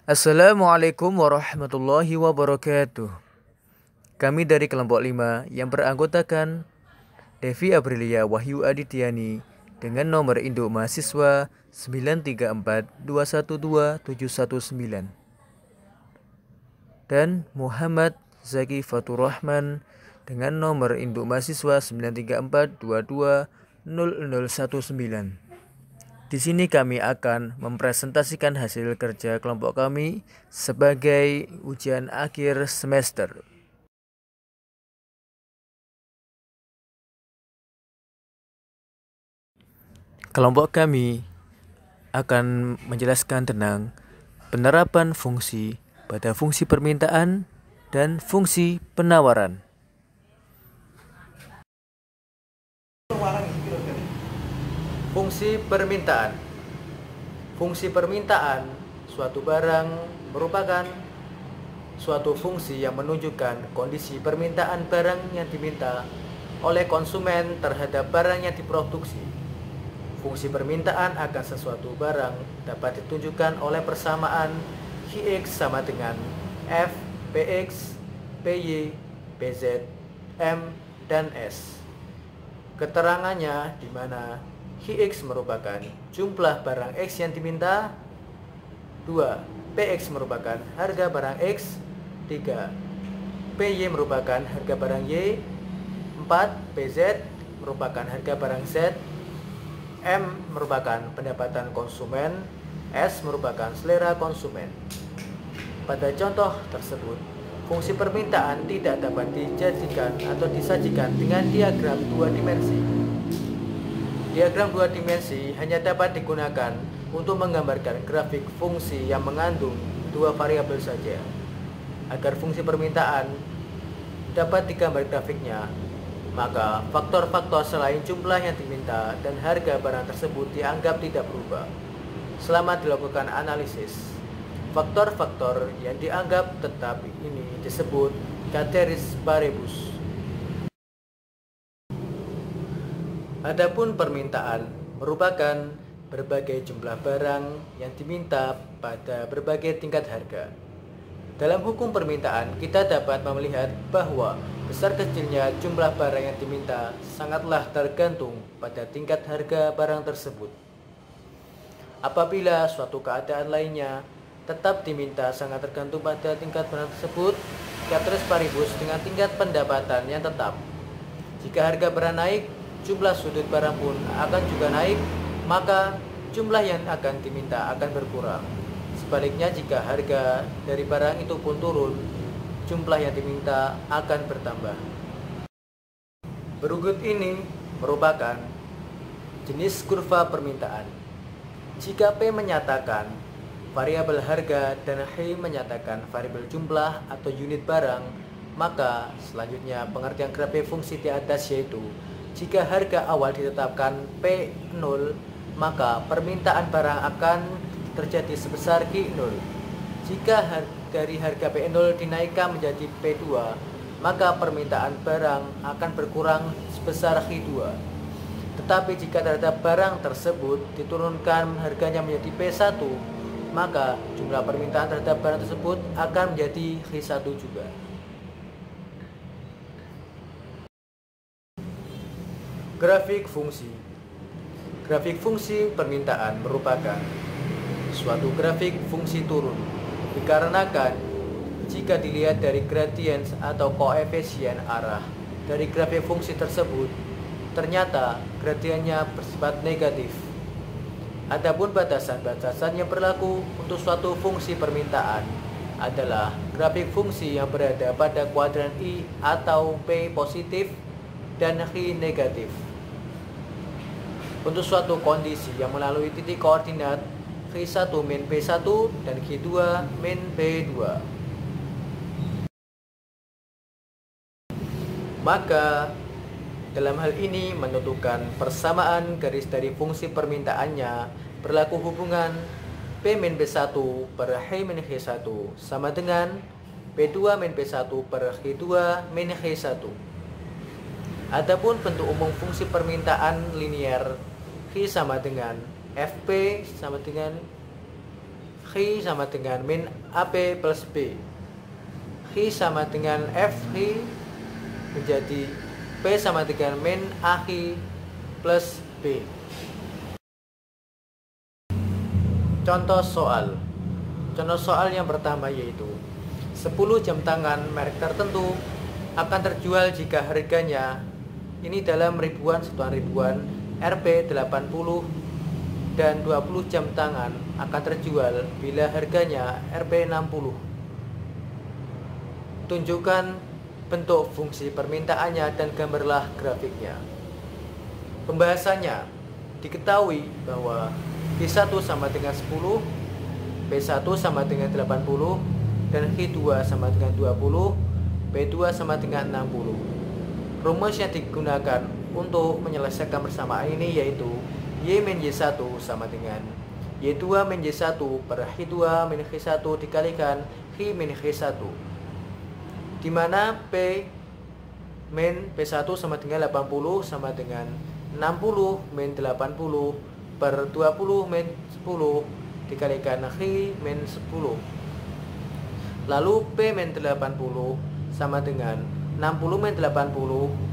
Assalamualaikum warahmatullahi wabarakatuh. Kami dari kelompok 5 yang beranggotakan Devi Aprilia Wahyu Adityani dengan nomor induk mahasiswa 934212719 dan Muhammad Zaki Faturrahman dengan nomor induk mahasiswa 934220019. Di sini kami akan mempresentasikan hasil kerja kelompok kami sebagai ujian akhir semester. Kelompok kami akan menjelaskan tentang penerapan fungsi pada fungsi permintaan dan fungsi penawaran. Fungsi permintaan. Fungsi permintaan suatu barang merupakan suatu fungsi yang menunjukkan kondisi permintaan barang yang diminta oleh konsumen terhadap barang yang diproduksi. Fungsi permintaan akan sesuatu barang dapat ditunjukkan oleh persamaan Qx sama dengan F, Px, Py, Pz, M, dan S. Keterangannya di mana Qx merupakan jumlah barang X yang diminta, 2. Px merupakan harga barang X, 3. Py merupakan harga barang Y, 4. Pz merupakan harga barang Z, M merupakan pendapatan konsumen, S merupakan selera konsumen. Pada contoh tersebut, fungsi permintaan tidak dapat dijadikan atau disajikan dengan diagram 2 dimensi. Diagram 2 dimensi hanya dapat digunakan untuk menggambarkan grafik fungsi yang mengandung 2 variabel saja. Agar fungsi permintaan dapat digambar grafiknya, maka faktor-faktor selain jumlah yang diminta dan harga barang tersebut dianggap tidak berubah. Selama dilakukan analisis, faktor-faktor yang dianggap tetap ini disebut ceteris paribus. Adapun permintaan merupakan berbagai jumlah barang yang diminta pada berbagai tingkat harga. Dalam hukum permintaan, kita dapat melihat bahwa besar kecilnya jumlah barang yang diminta sangatlah tergantung pada tingkat harga barang tersebut. Apabila suatu keadaan lainnya tetap diminta sangat tergantung pada tingkat barang tersebut, ceteris paribus dengan tingkat pendapatan yang tetap. Jika harga barang naik, jumlah sudut barang pun akan juga naik, maka jumlah yang akan diminta akan berkurang. Sebaliknya, jika harga dari barang itu pun turun, jumlah yang diminta akan bertambah. Berikut ini merupakan jenis kurva permintaan. Jika P menyatakan variabel harga dan H menyatakan variabel jumlah atau unit barang, maka selanjutnya pengertian grafik fungsi di atas yaitu jika harga awal ditetapkan P0, maka permintaan barang akan terjadi sebesar Q0. Jika dari harga P0 dinaikkan menjadi P2, maka permintaan barang akan berkurang sebesar Q2. Tetapi jika terhadap barang tersebut diturunkan harganya menjadi P1, maka jumlah permintaan terhadap barang tersebut akan menjadi Q1 juga. Grafik fungsi. Grafik fungsi permintaan merupakan suatu grafik fungsi turun, dikarenakan jika dilihat dari gradien atau koefisien arah dari grafik fungsi tersebut, ternyata gradiennya bersifat negatif. Adapun batasan-batasan yang berlaku untuk suatu fungsi permintaan adalah grafik fungsi yang berada pada kuadran I atau P positif dan Q negatif. Untuk suatu kondisi yang melalui titik koordinat Q1 min P1 dan Q2 min P2, maka dalam hal ini menentukan persamaan garis dari fungsi permintaannya berlaku hubungan P min P1 per H min Q1 sama dengan P2 min P1 per Q2 min Q1. Adapun bentuk umum fungsi permintaan linier Q sama dengan Fp sama dengan Q Hi sama dengan min AP plus B. Hi sama dengan F Hi menjadi P sama dengan min AHI plus B. Contoh soal. Contoh soal yang pertama yaitu 10 jam tangan merek tertentu akan terjual jika harganya ini dalam ribuan, satuan ribuan, Rp 80, dan 20 jam tangan akan terjual bila harganya Rp 60. Tunjukkan bentuk fungsi permintaannya dan gambarlah grafiknya. Pembahasannya, diketahui bahwa P1 sama dengan 10, P1 sama dengan 80, dan H2 sama dengan 20, P2 sama dengan 60. Rumus yang digunakan untuk menyelesaikan persamaan ini yaitu Y min Y1 sama dengan Y2 min Y1 per H2 min H1 dikalikan H min H1, di mana P min P1 sama dengan 80 sama dengan 60 min 80 per 20 min 10 dikalikan H min 10. Lalu P min 80 sama dengan 60 min 80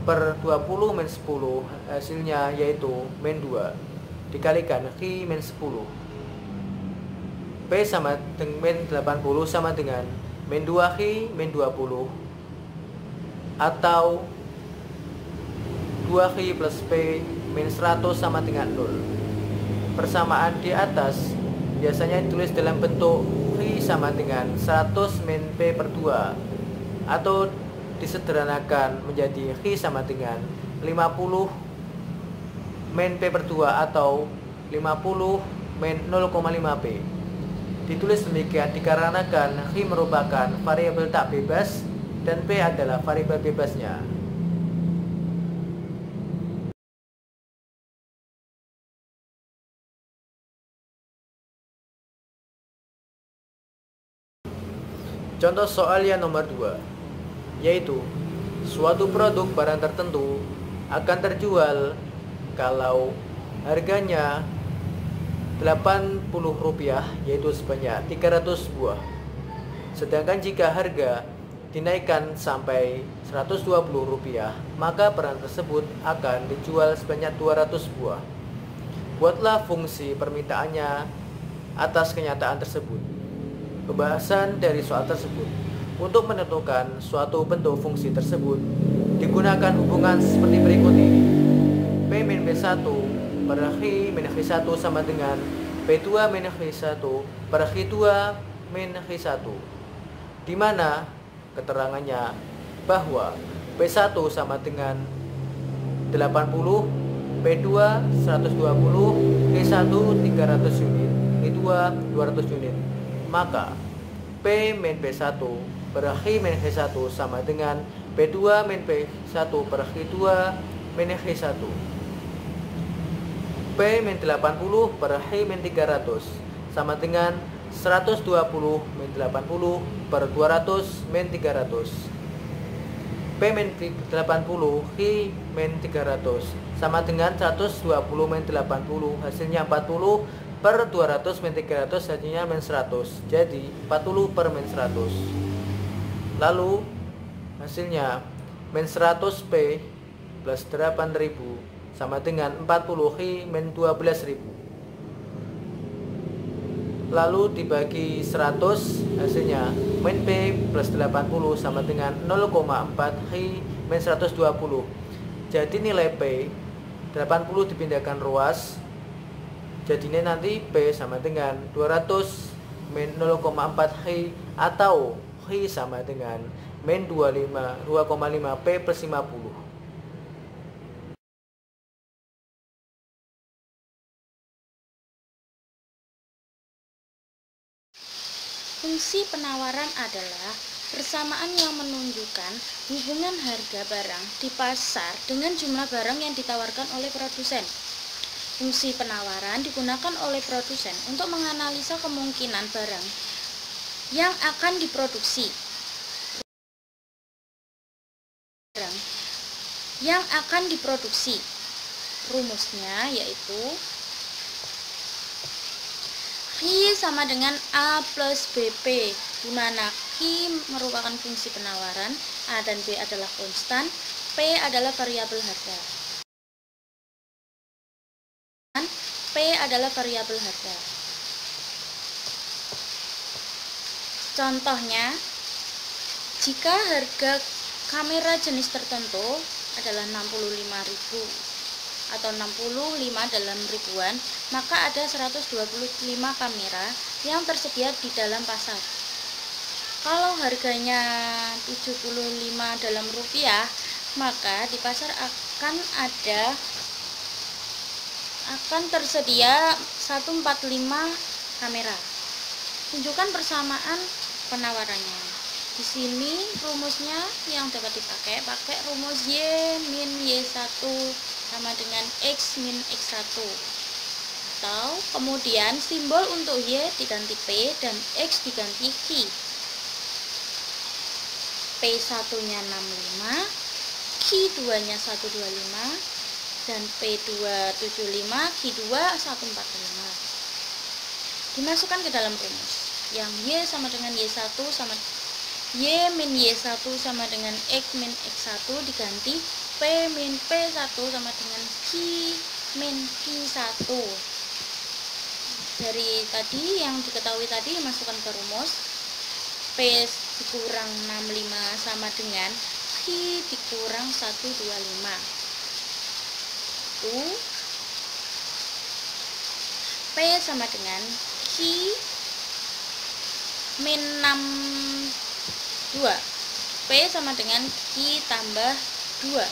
per 20 min 10, hasilnya yaitu min 2 dikalikan H min 10. P sama dengan min 80 sama dengan min 2H min 20 atau 2H plus P min 100 sama dengan 0. Persamaan di atas biasanya ditulis dalam bentuk H sama dengan 100 min P per 2 atau disederhanakan menjadi H sama dengan 50 min P per 2 atau 50 min 0,5 P. Ditulis demikian dikarenakan H merupakan variabel tak bebas dan P adalah variabel bebasnya. Contoh soal yang nomor 2 yaitu suatu produk barang tertentu akan terjual kalau harganya Rp80 yaitu sebanyak 300 buah. Sedangkan jika harga dinaikkan sampai Rp120, maka barang tersebut akan dijual sebanyak 200 buah. Buatlah fungsi permintaannya atas kenyataan tersebut. Pembahasan dari soal tersebut. Untuk menentukan suatu bentuk fungsi tersebut digunakan hubungan seperti berikut ini. P min P1 per H min H1 sama dengan P2 min H1 per H2 min H1, di mana keterangannya bahwa P1 sama dengan 80, P2 120, H1 300 unit, H2 200 unit. Maka P min P1 per H min H1 sama dengan P2 min P1 per H2 min H1. P min 80 per H min 300 sama dengan 120 min 80 per 200 min 300. P min 80 H min 300 sama dengan 120 min 80, hasilnya 40 per 200 min 300, hasilnya min 100. Jadi 40 per min 100. Lalu hasilnya min 100 P plus 8000 sama dengan 40 H min 12000. Lalu dibagi 100, hasilnya min P plus 80 sama dengan 0,4 H min 120. Jadi nilai P 80 dipindahkan ruas, jadinya nanti P sama dengan 200 min 0,4 H atau H sama dengan min 2,5 P plus 50. Fungsi penawaran adalah persamaan yang menunjukkan hubungan harga barang di pasar dengan jumlah barang yang ditawarkan oleh produsen. Fungsi penawaran digunakan oleh produsen untuk menganalisa kemungkinan barang yang akan diproduksi. Rumusnya yaitu Q sama dengan A plus BP, di mana Q merupakan fungsi penawaran, A dan B adalah konstan, P adalah variabel harga. P adalah variabel harga. Contohnya, jika harga kamera jenis tertentu adalah 65.000 atau 65 dalam ribuan, maka ada 125 kamera yang tersedia di dalam pasar. Kalau harganya 75 dalam rupiah, maka di pasar akan tersedia 145 kamera. Tunjukkan persamaan penawarannya. Di sini rumusnya yang dapat dipakai, pakai rumus Y min Y1 sama dengan X min X1. Atau kemudian simbol untuk Y diganti P dan X diganti Q. P1 nya 65, Q2 nya 125, dan P2 75, Q2 145. Dimasukkan ke dalam rumus. Yang Y sama dengan Y1 sama Y min Y1 sama dengan X min X1 diganti P min P1 sama dengan Q min Q1. Dari tadi yang diketahui tadi dimasukkan ke rumus. P dikurang 65 sama dengan Q dikurang 125. P sama dengan Q min 62. P sama dengan Q tambah 2.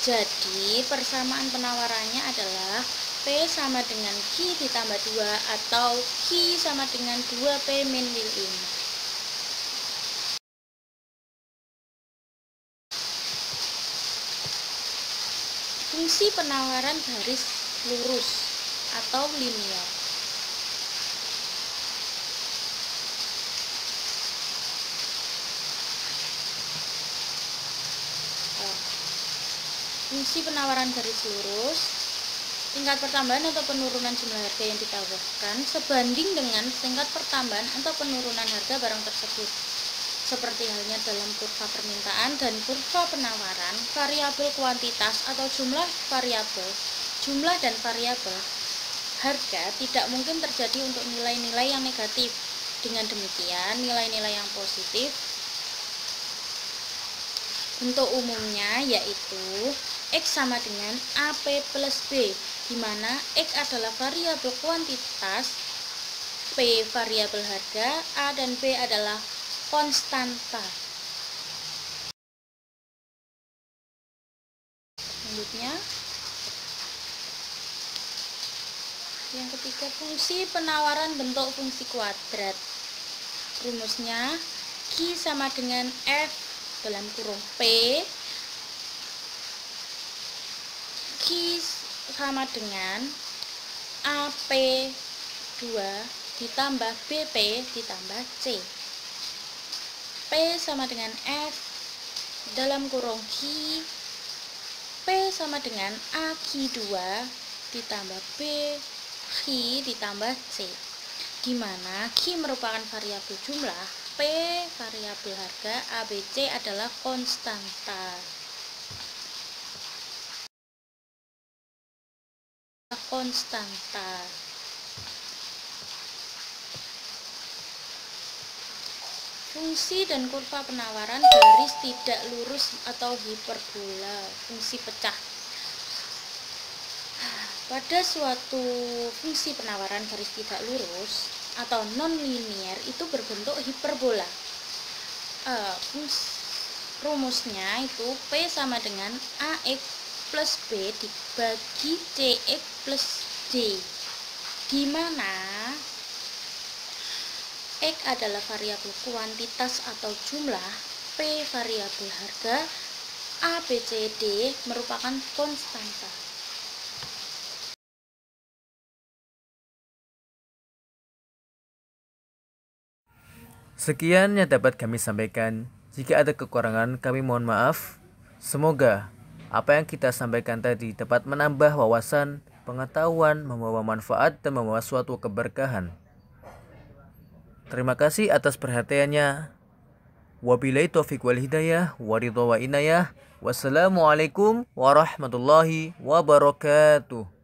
Jadi persamaan penawarannya adalah P sama dengan Q ditambah 2 atau Q sama dengan 2P min 5. Fungsi penawaran garis lurus atau linear. Fungsi penawaran garis lurus, tingkat pertambahan atau penurunan jumlah harga yang ditawarkan sebanding dengan tingkat pertambahan atau penurunan harga barang tersebut. Seperti halnya dalam kurva permintaan dan kurva penawaran, variabel kuantitas atau jumlah dan variabel harga tidak mungkin terjadi untuk nilai-nilai yang negatif. Dengan demikian, nilai-nilai yang positif untuk umumnya yaitu X sama dengan AP plus B, di mana X adalah variabel kuantitas, P variabel harga, A dan B adalah konstanta. Selanjutnya, yang ketiga, fungsi penawaran bentuk fungsi kuadrat. Rumusnya Q sama dengan F dalam kurung P, Q sama dengan AP2 ditambah BP ditambah C. P sama dengan F dalam kurung Q, P sama dengan AQ2 ditambah B Q ditambah C, di mana Q merupakan variabel jumlah, P variabel harga, ABC adalah konstanta. Fungsi dan kurva penawaran garis tidak lurus atau hiperbola, fungsi pecah. Pada suatu fungsi penawaran garis tidak lurus atau non-linear itu berbentuk hiperbola. Rumusnya itu P sama dengan AX plus B dibagi CX plus D, di mana X adalah variabel kuantitas atau jumlah, P variabel harga, A, B, C, D merupakan konstanta. Sekian yang dapat kami sampaikan. Jika ada kekurangan, kami mohon maaf. Semoga apa yang kita sampaikan tadi dapat menambah wawasan, pengetahuan, membawa manfaat, dan membawa suatu keberkahan. Terima kasih atas perhatiannya. Wabillahi taufiq wal hidayah, waridho wa inayah. Wassalamualaikum warahmatullahi wabarakatuh.